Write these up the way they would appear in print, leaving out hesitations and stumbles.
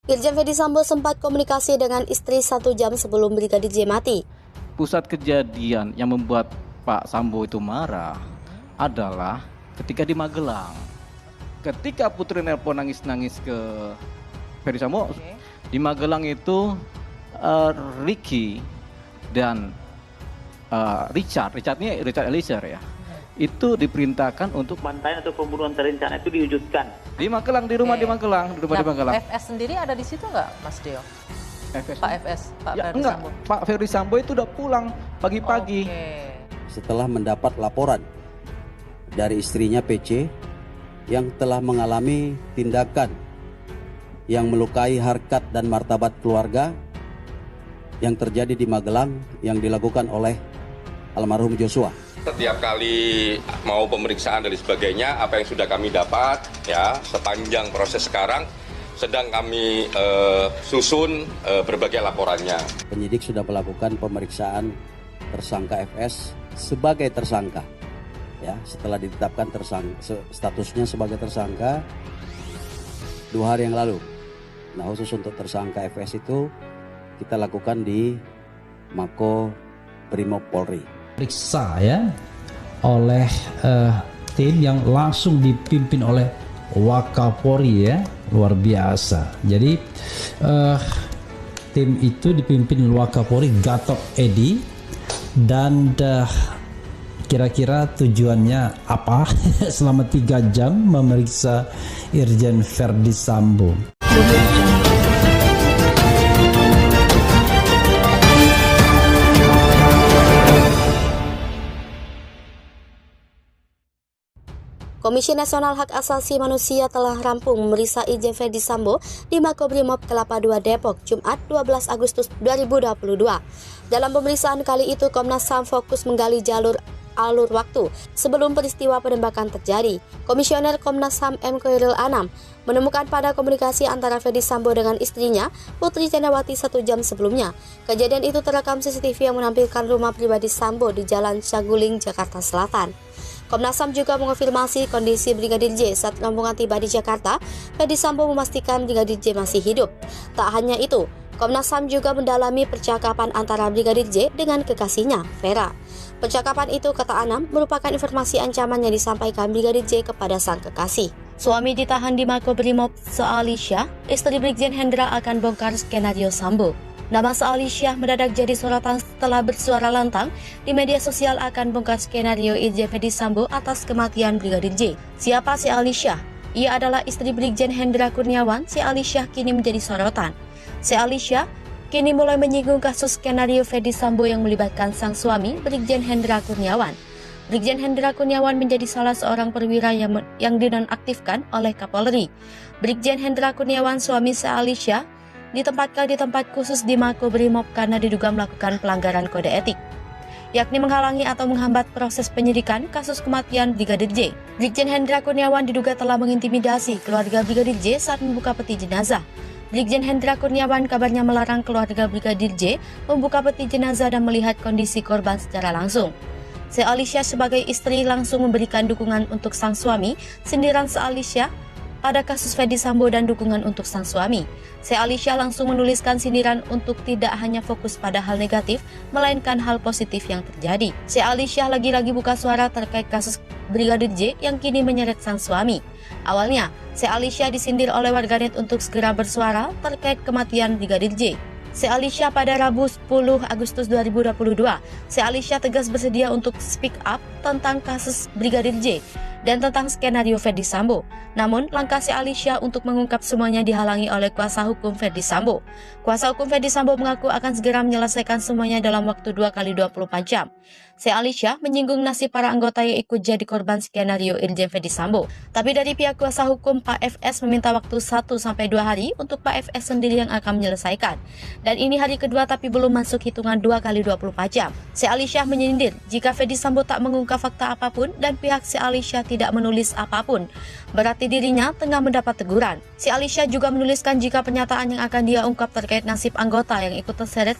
Irjen Ferdy Sambo sempat komunikasi dengan istri 1 jam sebelum Brigadir J mati. Pusat kejadian yang membuat Pak Sambo itu marah adalah ketika di Magelang. Ketika Putri nelpon nangis-nangis ke Ferdy Sambo, di Magelang itu Ricky dan Richard Eliezer ya, itu diperintahkan untuk pantaian atau pembunuhan terencana itu diwujudkan. Di Magelang, di rumah di Magelang, di Magelang. FS sendiri ada di situ nggak, Mas Dio? Pak Ya, Ferdy enggak, Sambo. Pak Ferdy Sambo itu udah pulang pagi-pagi. Setelah mendapat laporan dari istrinya PC yang telah mengalami tindakan yang melukai harkat dan martabat keluarga yang terjadi di Magelang yang dilakukan oleh almarhum Joshua. Setiap kali mau pemeriksaan dan sebagainya, apa yang sudah kami dapat, ya sepanjang proses sekarang sedang kami susun berbagai laporannya. Penyidik sudah melakukan pemeriksaan tersangka FS sebagai tersangka. Ya, setelah ditetapkan statusnya sebagai tersangka 2 hari yang lalu. Nah, khusus untuk tersangka FS itu kita lakukan di Mako Brimob Polri. Periksa ya oleh tim yang langsung dipimpin oleh Wakapolri ya, luar biasa. Jadi tim itu dipimpin Wakapolri Gatot Edi dan kira-kira tujuannya apa selama 3 jam memeriksa Irjen Ferdy Sambo. Komisi Nasional Hak Asasi Manusia telah rampung memeriksa Irjen Ferdy Sambo di Makobrimob Kelapa II Depok, Jumat 12 Agustus 2022. Dalam pemeriksaan kali itu, Komnas HAM fokus menggali alur waktu sebelum peristiwa penembakan terjadi. Komisioner Komnas HAM M. Khairul Anam menemukan pada komunikasi antara Ferdy Sambo dengan istrinya, Putri Candrawati 1 jam sebelumnya. Kejadian itu terekam CCTV yang menampilkan rumah pribadi Sambo di Jalan Saguling, Jakarta Selatan. Komnas HAM juga mengonfirmasi kondisi Brigadir J saat rombongan tiba di Jakarta. Ferdy Sambo memastikan Brigadir J masih hidup. Tak hanya itu, Komnas HAM juga mendalami percakapan antara Brigadir J dengan kekasihnya, Vera. Percakapan itu, kata Anam, merupakan informasi ancaman yang disampaikan Brigadir J kepada sang kekasih. Suami ditahan di Makobrimob Sealisya, istri Brigjen Hendra akan bongkar skenario Sambo. Nama Sealisya mendadak jadi sorotan setelah bersuara lantang di media sosial akan bongkar skenario Irjen Ferdy Sambo atas kematian Brigadir J. Siapa Sealisya? Ia adalah istri Brigjen Hendra Kurniawan. Sealisya kini menjadi sorotan. Sealisya kini mulai menyinggung kasus skenario Ferdy Sambo yang melibatkan sang suami Brigjen Hendra Kurniawan. Brigjen Hendra Kurniawan menjadi salah seorang perwira yang dinonaktifkan oleh Kapolri. Brigjen Hendra Kurniawan, suami Sealisya, ditempatkan di tempat khusus di Makobrimob karena diduga melakukan pelanggaran kode etik, yakni menghalangi atau menghambat proses penyidikan kasus kematian Brigadir J. Brigjen Hendra Kurniawan diduga telah mengintimidasi keluarga Brigadir J saat membuka peti jenazah. Brigjen Hendra Kurniawan kabarnya melarang keluarga Brigadir J membuka peti jenazah dan melihat kondisi korban secara langsung. Sealisya sebagai istri langsung memberikan dukungan untuk sang suami. Sindiran Sealisya pada kasus Ferdy Sambo dan dukungan untuk sang suami. Sealisya langsung menuliskan sindiran untuk tidak hanya fokus pada hal negatif, melainkan hal positif yang terjadi. Sealisya lagi-lagi buka suara terkait kasus Brigadir J yang kini menyeret sang suami. Awalnya, Sealisya disindir oleh warganet untuk segera bersuara terkait kematian Brigadir J. Sealisya pada Rabu 10 Agustus 2022, Sealisya tegas bersedia untuk speak up tentang kasus Brigadir J dan tentang skenario Ferdy Sambo. Namun, langkah Sealisya untuk mengungkap semuanya dihalangi oleh kuasa hukum Ferdy Sambo. Kuasa hukum Ferdy Sambo mengaku akan segera menyelesaikan semuanya dalam waktu 2x24 jam. Sealisya menyinggung nasib para anggota yang ikut jadi korban skenario Irjen Ferdy Sambo. Tapi dari pihak kuasa hukum, Pak FS meminta waktu 1-2 hari untuk Pak FS sendiri yang akan menyelesaikan. Dan ini hari kedua tapi belum masuk hitungan 2x24 jam. Sealisya menyindir jika Ferdy Sambo tak mengungkap fakta apapun dan pihak Sealisya tidak menulis apapun, berarti dirinya tengah mendapat teguran. Sealisya juga menuliskan jika pernyataan yang akan dia ungkap terkait nasib anggota yang ikut terseret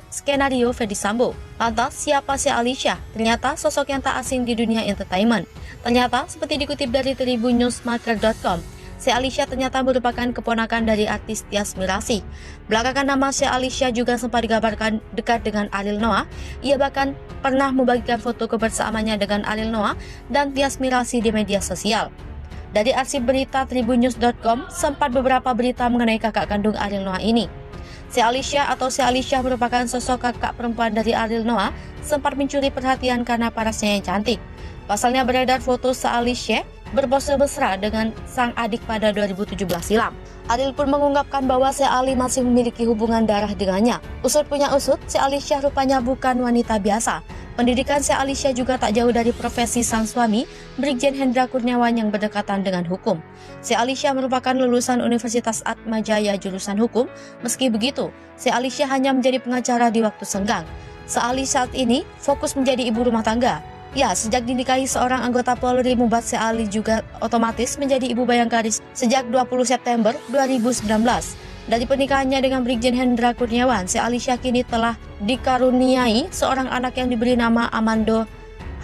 skenario Ferdy Sambo. Lantas, siapa Sealisya? Ternyata sosok yang tak asing di dunia entertainment. Ternyata, seperti dikutip dari tribunNewsMarker.com, Sheikh Alisha ternyata merupakan keponakan dari artis Tyas Mirasih. Belakangan nama Sheikh Alisha juga sempat digambarkan dekat dengan Ariel Noah. Ia bahkan pernah membagikan foto kebersamaannya dengan Ariel Noah dan Tyas Mirasih di media sosial. Dari arsip berita tribunnews.com, sempat beberapa berita mengenai kakak kandung Ariel Noah ini. Sheikh Alisha atau Sheikh Alisha merupakan sosok kakak perempuan dari Ariel Noah, sempat mencuri perhatian karena parasnya yang cantik. Pasalnya beredar foto Sheikh Alisha berpose mesra dengan sang adik pada 2017 silam. Ariel pun mengungkapkan bahwa Sheikh Ali masih memiliki hubungan darah dengannya. Usut punya usut, Sheikh Alisha rupanya bukan wanita biasa. Pendidikan Sheikh Alisha juga tak jauh dari profesi sang suami, Brigjen Hendra Kurniawan yang berdekatan dengan hukum. Sheikh Alisha merupakan lulusan Universitas Atmajaya jurusan hukum. Meski begitu, Sheikh Alisha hanya menjadi pengacara di waktu senggang. Sheikh Ali saat ini fokus menjadi ibu rumah tangga. Ya, sejak dinikahi seorang anggota Polri, membuat Sheikh Ali juga otomatis menjadi ibu bayangkaris sejak 20 September 2019. Dari pernikahannya dengan Brigjen Hendra Kurniawan, Sheikh Alisha kini telah dikaruniai seorang anak yang diberi nama Amando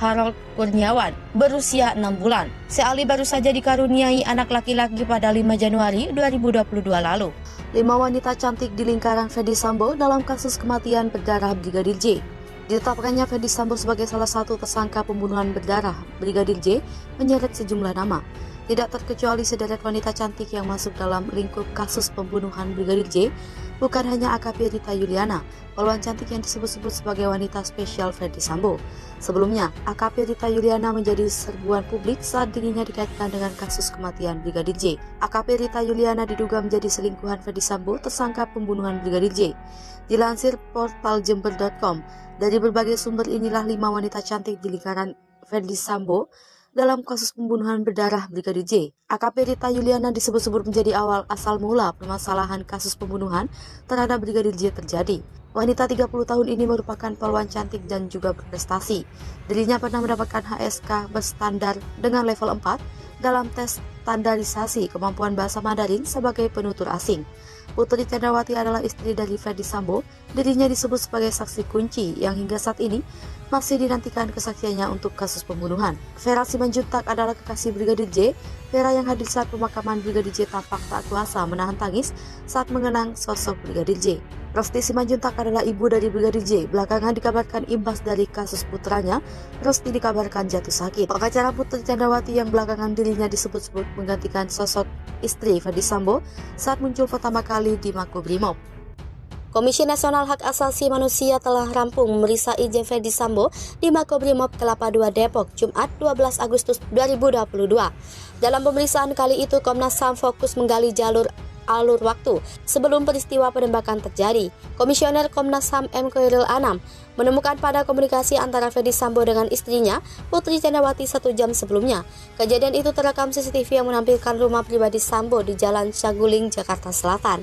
Harold Kurniawan berusia 6 bulan. Sheikh Ali baru saja dikaruniai anak laki-laki pada 5 Januari 2022 lalu. 5 wanita cantik di lingkaran Ferdy Sambo dalam kasus kematian berdarah Brigadir J. Ditetapkannya Ferdy Sambo sebagai salah satu tersangka pembunuhan berdarah Brigadir J menyeret sejumlah nama. Tidak terkecuali sederet wanita cantik yang masuk dalam lingkup kasus pembunuhan Brigadir J, bukan hanya AKP Rita Yuliana, poluan cantik yang disebut-sebut sebagai wanita spesial Ferdy Sambo. Sebelumnya, AKP Rita Yuliana menjadi serbuan publik saat dirinya dikaitkan dengan kasus kematian Brigadir J. AKP Rita Yuliana diduga menjadi selingkuhan Ferdy Sambo tersangka pembunuhan Brigadir J. Dilansir portal Jember.com, dari berbagai sumber inilah 5 wanita cantik di lingkaran Ferdy Sambo dalam kasus pembunuhan berdarah Brigadir J. AKP Rita Yuliana disebut-sebut menjadi awal asal mula permasalahan kasus pembunuhan terhadap Brigadir J terjadi. Wanita 30 tahun ini merupakan poluan cantik dan juga berprestasi. Dirinya pernah mendapatkan HSK berstandar dengan level 4 dalam tes standarisasi kemampuan bahasa Mandarin sebagai penutur asing. Putri Chandrawati adalah istri dari Ferdy Sambo. Dirinya disebut sebagai saksi kunci yang hingga saat ini masih dinantikan kesaksiannya untuk kasus pembunuhan. Vera Simanjuntak adalah kekasih Brigadir J. Vera yang hadir saat pemakaman Brigadir J tampak tak kuasa menahan tangis saat mengenang sosok Brigadir J. Rosti Simanjuntak adalah ibu dari Brigadir J. Belakangan dikabarkan imbas dari kasus putranya, Rosti dikabarkan jatuh sakit. Pengacara Putri Chandrawati yang belakangan dirinya disebut-sebut menggantikan sosok istri Ferdy Sambo saat muncul pertama kali di Makobrimob. Komisi Nasional Hak Asasi Manusia telah rampung memeriksa izin Ferdy Sambo di Makobrimob Kelapa II Depok, Jumat 12 Agustus 2022. Dalam pemeriksaan kali itu, Komnas HAM fokus menggali alur waktu sebelum peristiwa penembakan terjadi. Komisioner Komnas HAM M. Khairul Anam menemukan pada komunikasi antara Ferdy Sambo dengan istrinya, Putri Chandrawati 1 jam sebelumnya. Kejadian itu terekam CCTV yang menampilkan rumah pribadi Sambo di Jalan Saguling, Jakarta Selatan.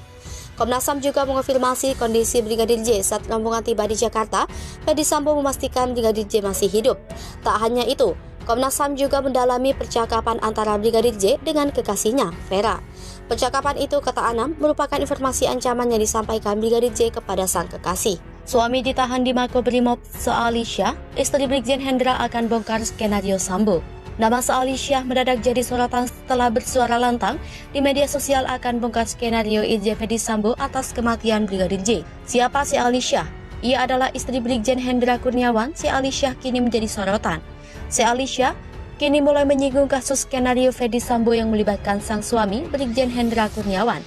Komnas HAM juga mengonfirmasi kondisi Brigadir J saat rombongan tiba di Jakarta. Ferdy Sambo memastikan Brigadir J masih hidup. Tak hanya itu, Komnas HAM juga mendalami percakapan antara Brigadir J dengan kekasihnya, Vera. Percakapan itu, kata Anam, merupakan informasi ancaman yang disampaikan Brigadir J kepada sang kekasih. Suami ditahan di Makobrimob Sheikh Alisha, istri Brigjen Hendra akan bongkar skenario Sambo. Nama Sheikh Alisha mendadak jadi sorotan setelah bersuara lantang di media sosial akan bongkar skenario izin Ferdy Sambo atas kematian Brigadir J. Siapa Sheikh Alisha? Ia adalah istri Brigjen Hendra Kurniawan. Sheikh Alisha kini menjadi sorotan. Sheikh Alisha kini mulai menyinggung kasus skenario Ferdy Sambo yang melibatkan sang suami, Brigjen Hendra Kurniawan.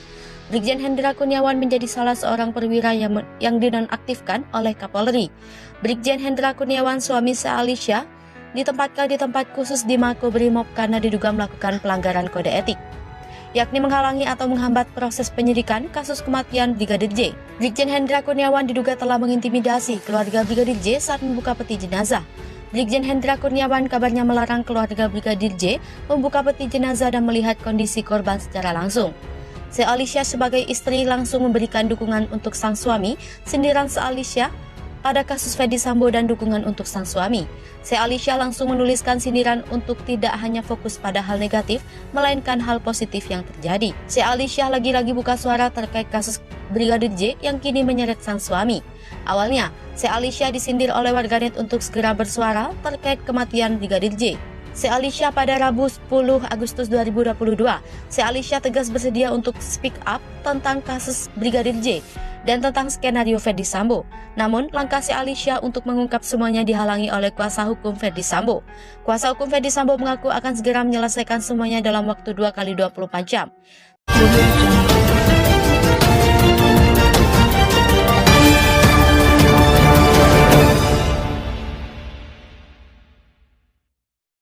Brigjen Hendra Kurniawan menjadi salah seorang perwira yang dinonaktifkan oleh Kapolri. Brigjen Hendra Kurniawan, suami Sheikh Alisha, ditempatkan di tempat khusus di Makobrimob karena diduga melakukan pelanggaran kode etik, yakni menghalangi atau menghambat proses penyidikan kasus kematian Brigadir J. Brigjen Hendra Kurniawan diduga telah mengintimidasi keluarga Brigadir J saat membuka peti jenazah. Brigjen Hendra Kurniawan kabarnya melarang keluarga Brigadir J membuka peti jenazah dan melihat kondisi korban secara langsung. Sheikh Alisha sebagai istri langsung memberikan dukungan untuk sang suami. Sindiran Sheikh Alisha pada kasus Ferdy Sambo dan dukungan untuk sang suami. Sheikh Alisha langsung menuliskan sindiran untuk tidak hanya fokus pada hal negatif, melainkan hal positif yang terjadi. Sheikh Alisha lagi-lagi buka suara terkait kasus Brigadir J yang kini menyeret sang suami. Awalnya, Sheikh Alisha disindir oleh warganet untuk segera bersuara terkait kematian Brigadir J. Alisha pada Rabu 10 Agustus 2022. Alisha tegas bersedia untuk speak up tentang kasus Brigadir J dan tentang skenario Ferdy Sambo. Namun, langkah Alisha untuk mengungkap semuanya dihalangi oleh kuasa hukum Ferdy Sambo. Kuasa hukum Ferdy Sambo mengaku akan segera menyelesaikan semuanya dalam waktu 2 kali 24 jam.